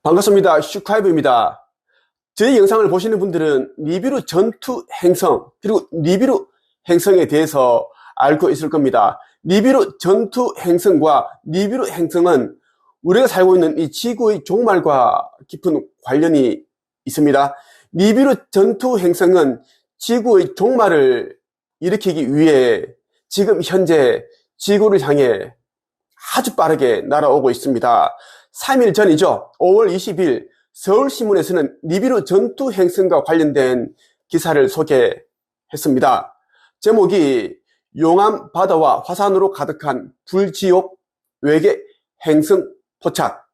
반갑습니다. 슈카이브입니다. 저희 영상을 보시는 분들은 니비루 전투 행성 그리고 니비루 행성에 대해서 알고 있을 겁니다. 니비루 전투 행성과 니비루 행성은 우리가 살고 있는 이 지구의 종말과 깊은 관련이 있습니다. 니비루 전투 행성은 지구의 종말을 일으키기 위해 지금 현재 지구를 향해 아주 빠르게 날아오고 있습니다. 3일 전이죠. 5월 20일 서울신문에서는 니비루 전투 행성과 관련된 기사를 소개했습니다. 제목이 용암 바다와 화산으로 가득한 불지옥 외계 행성 포착.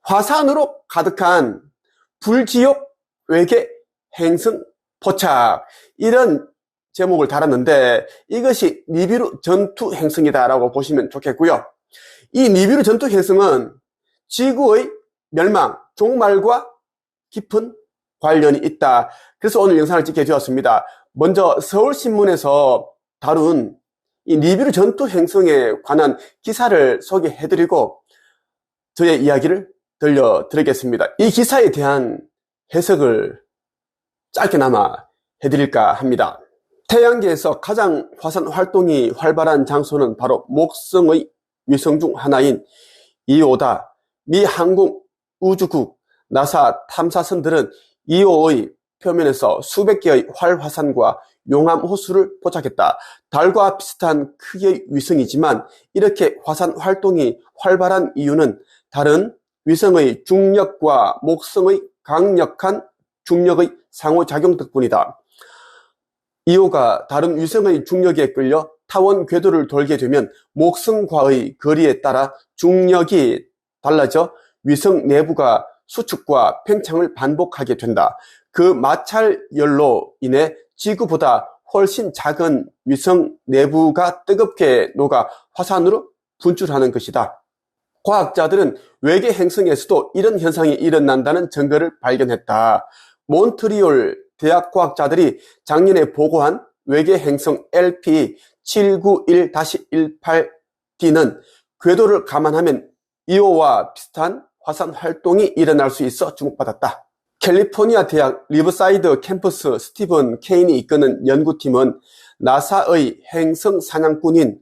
화산으로 가득한 불지옥 외계 행성 포착. 이런 제목을 달았는데 이것이 니비루 전투 행성이다라고 보시면 좋겠고요. 이 니비루 전투 행성은 지구의 멸망, 종말과 깊은 관련이 있다. 그래서 오늘 영상을 찍게 되었습니다. 먼저 서울신문에서 다룬 이 니비루 전투 행성에 관한 기사를 소개해드리고 저의 이야기를 들려드리겠습니다. 이 기사에 대한 해석을 짧게나마 해드릴까 합니다. 태양계에서 가장 화산 활동이 활발한 장소는 바로 목성의 위성 중 하나인 이오다. 미 항공우주국 나사 탐사선들은 이오의 표면에서 수백 개의 활화산과 용암 호수를 포착했다. 달과 비슷한 크기의 위성이지만 이렇게 화산 활동이 활발한 이유는 다른 위성의 중력과 목성의 강력한 중력의 상호작용 덕분이다. 이오가 다른 위성의 중력에 끌려 타원 궤도를 돌게 되면 목성과의 거리에 따라 중력이 달라져 위성 내부가 수축과 팽창을 반복하게 된다. 그 마찰열로 인해 지구보다 훨씬 작은 위성 내부가 뜨겁게 녹아 화산으로 분출하는 것이다. 과학자들은 외계 행성에서도 이런 현상이 일어난다는 증거를 발견했다. 몬트리올 대학 과학자들이 작년에 보고한 외계 행성 LP791-18D는 궤도를 감안하면 이오와 비슷한 화산 활동이 일어날 수 있어 주목받았다. 캘리포니아 대학 리버사이드 캠퍼스 스티븐 케인이 이끄는 연구팀은 나사의 행성 사냥꾼인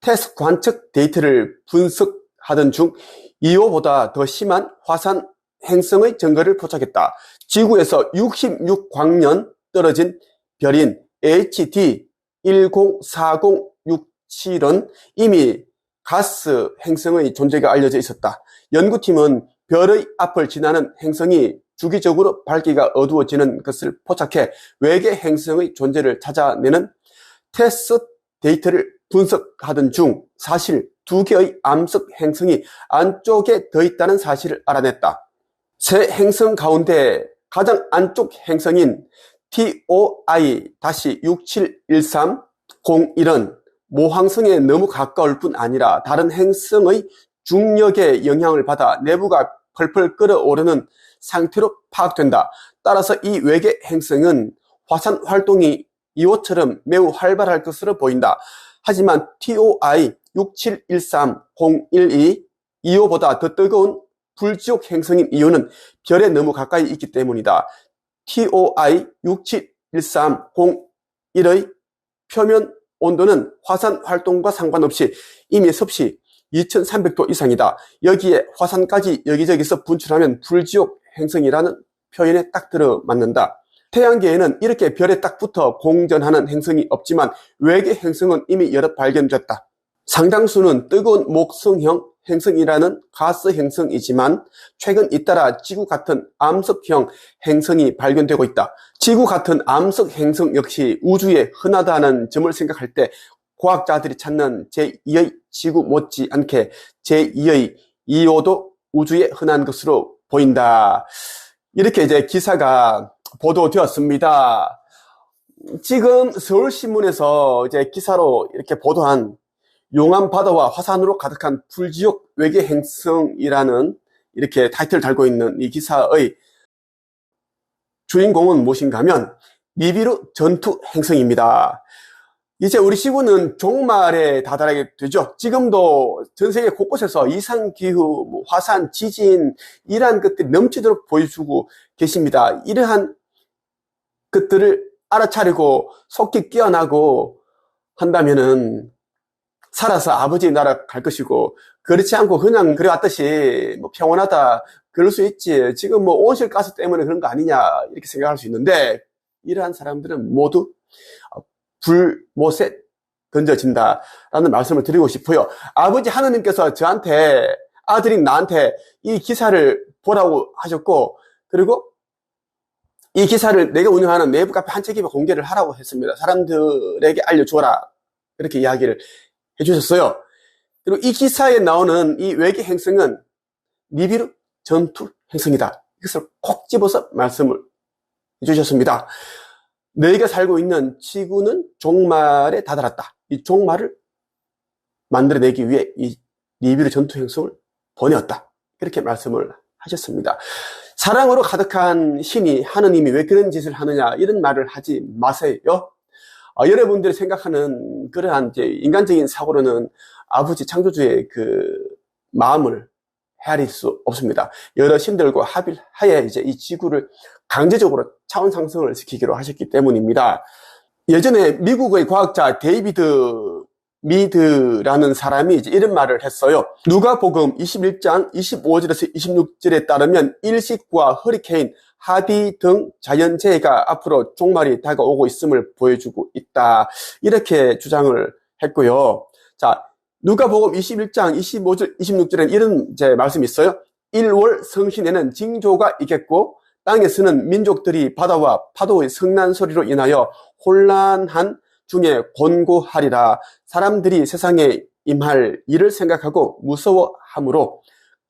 테스 관측 데이터를 분석하던 중 이오보다 더 심한 화산 행성의 증거를 포착했다. 지구에서 66광년 떨어진 별인 HD 104067은 이미 가스 행성의 존재가 알려져 있었다. 연구팀은 별의 앞을 지나는 행성이 주기적으로 밝기가 어두워지는 것을 포착해 외계 행성의 존재를 찾아내는 테스트 데이터를 분석하던 중 사실 두 개의 암석 행성이 안쪽에 더 있다는 사실을 알아냈다. 세 행성 가운데 가장 안쪽 행성인 TOI-671301은 모항성에 너무 가까울 뿐 아니라 다른 행성의 중력의 영향을 받아 내부가 펄펄 끓어오르는 상태로 파악된다. 따라서 이 외계 행성은 화산 활동이 이오처럼 매우 활발할 것으로 보인다. 하지만 TOI-671301이 이오보다 더 뜨거운 불지옥 행성인 이유는 별에 너무 가까이 있기 때문이다. TOI-671301의 표면 온도는 화산 활동과 상관없이 이미 섭씨 2300도 이상이다. 여기에 화산까지 여기저기서 분출하면 불지옥 행성이라는 표현에 딱 들어맞는다. 태양계에는 이렇게 별에 딱 붙어 공전하는 행성이 없지만 외계 행성은 이미 여러 발견됐다. 상당수는 뜨거운 목성형 행성이라는 가스 행성이지만 최근 잇따라 지구 같은 암석형 행성이 발견되고 있다. 지구 같은 암석 행성 역시 우주에 흔하다는 점을 생각할 때 과학자들이 찾는 제2의 지구 못지않게 제2의 이오도 우주에 흔한 것으로 보인다. 이렇게 이제 기사가 보도되었습니다. 지금 서울신문에서 이제 기사로 이렇게 보도한 용암 바다와 화산으로 가득한 불지옥 외계 행성이라는 이렇게 타이틀을 달고 있는 이 기사의 주인공은 무엇인가 하면 니비루 전투 행성입니다. 이제 우리 지구는 종말에 다다르게 되죠. 지금도 전 세계 곳곳에서 이상기후, 화산, 지진, 이러한 것들이 넘치도록 보여주고 계십니다. 이러한 것들을 알아차리고 속히 깨어나고 한다면은 살아서 아버지 나라 갈 것이고, 그렇지 않고 그냥 그래왔듯이 평온하다 그럴 수 있지, 지금 온실가스 때문에 그런 거 아니냐 이렇게 생각할 수 있는데, 이러한 사람들은 모두 불못에 던져진다라는 말씀을 드리고 싶어요. 아버지 하느님께서 저한테, 아들인 나한테 이 기사를 보라고 하셨고, 그리고 이 기사를 내가 운영하는 내부 카페 한 책임에 공개를 하라고 했습니다. 사람들에게 알려주어라, 그렇게 이야기를 해주셨어요. 그리고 이 기사에 나오는 이 외계 행성은 니비루 전투 행성이다, 이것을 콕 집어서 말씀을 해주셨습니다. 너희가 살고 있는 지구는 종말에 다다랐다. 이 종말을 만들어내기 위해 이 니비루 전투 행성을 보내었다, 이렇게 말씀을 하셨습니다. 사랑으로 가득한 신이, 하느님이 왜 그런 짓을 하느냐, 이런 말을 하지 마세요. 여러분들이 생각하는 그러한 이제 인간적인 사고로는 아버지 창조주의 그 마음을 헤아릴 수 없습니다. 여러 신들과 합의하에 이제 이 지구를 강제적으로 차원 상승을 시키기로 하셨기 때문입니다. 예전에 미국의 과학자 데이비드 미드라는 사람이 이제 이런 말을 했어요. 누가복음 21장 25절에서 26절에 따르면 일식과 허리케인, 하비 등 자연재해가 앞으로 종말이 다가오고 있음을 보여주고 있다, 이렇게 주장을 했고요. 자, 누가복음 21장 25절 26절에는 이런 이제 말씀이 있어요. 1월 성신에는 징조가 있겠고 땅에서는 민족들이 바다와 파도의 성난 소리로 인하여 혼란한 중에 곤고하리라. 사람들이 세상에 임할 일을 생각하고 무서워함으로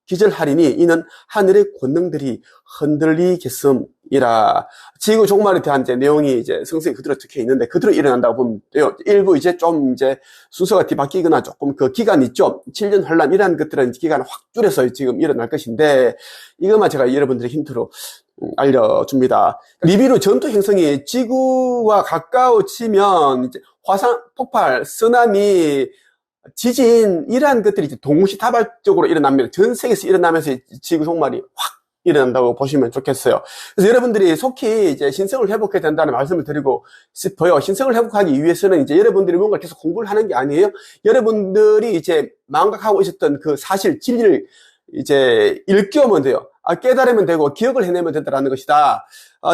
기절하리니 이는 하늘의 권능들이 흔들리겠음이라. 지구 종말에 대한 이제 내용이 이제 성경에 그대로 적혀 있는데 그대로 일어난다고 보면 돼요. 일부 이제 좀 이제 순서가 뒤바뀌거나 조금 그 기간 있죠. 7년 혼란 이런 것들은 기간을 확 줄여서 지금 일어날 것인데, 이것만 제가 여러분들의 힌트로 알려줍니다. 니비루 전투 행성이 지구와 가까워지면 이제 화산 폭발, 쓰나미, 지진, 이러한 것들이 이제 동시다발적으로 일어납니다. 전 세계에서 일어나면서 지구 종말이 확 일어난다고 보시면 좋겠어요. 그래서 여러분들이 속히 이제 신성을 회복해야 된다는 말씀을 드리고 싶어요. 신성을 회복하기 위해서는 이제 여러분들이 뭔가 계속 공부를 하는 게 아니에요. 여러분들이 이제 망각하고 있었던 그 사실, 진리를 이제 일깨우면 돼요. 깨달으면 되고 기억을 해내면 된다는 것이다.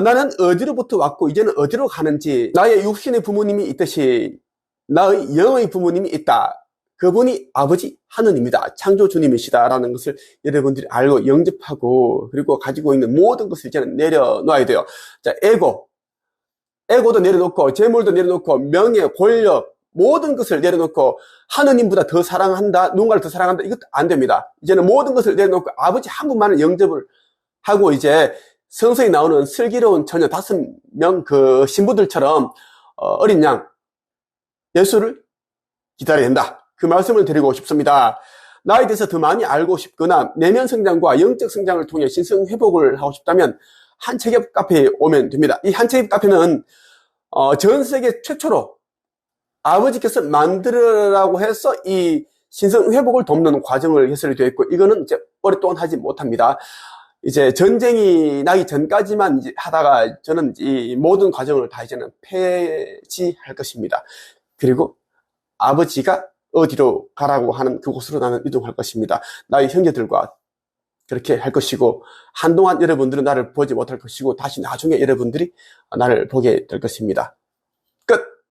나는 어디로부터 왔고 이제는 어디로 가는지, 나의 육신의 부모님이 있듯이 나의 영의 부모님이 있다. 그분이 아버지 하느님이다, 창조주님이시다라는 것을 여러분들이 알고 영접하고, 그리고 가지고 있는 모든 것을 이제는 내려놓아야 돼요. 자, 에고도 내려놓고, 재물도 내려놓고, 명예, 권력, 모든 것을 내려놓고 하느님보다 더 사랑한다, 누군가를 더 사랑한다, 이것도 안 됩니다. 이제는 모든 것을 내려놓고 아버지 한 분만을 영접을 하고, 이제 성서에 나오는 슬기로운 처녀 5명 그 신부들처럼 어린 양 예수를 기다려야 된다, 그 말씀을 드리고 싶습니다. 나에 대해서 더 많이 알고 싶거나 내면 성장과 영적 성장을 통해 신성 회복을 하고 싶다면 한채엽 카페에 오면 됩니다. 이 한채엽 카페는 전 세계 최초로 아버지께서 만들으라고 해서 이 신성 회복을 돕는 과정을 개설이 되어 있고, 이거는 이제 오랫동안 하지 못합니다. 이제 전쟁이 나기 전까지만 이제 하다가 저는 이 모든 과정을 다 이제는 폐지할 것입니다. 그리고 아버지가 어디로 가라고 하는 그곳으로 나는 이동할 것입니다. 나의 형제들과 그렇게 할 것이고, 한동안 여러분들은 나를 보지 못할 것이고, 다시 나중에 여러분들이 나를 보게 될 것입니다.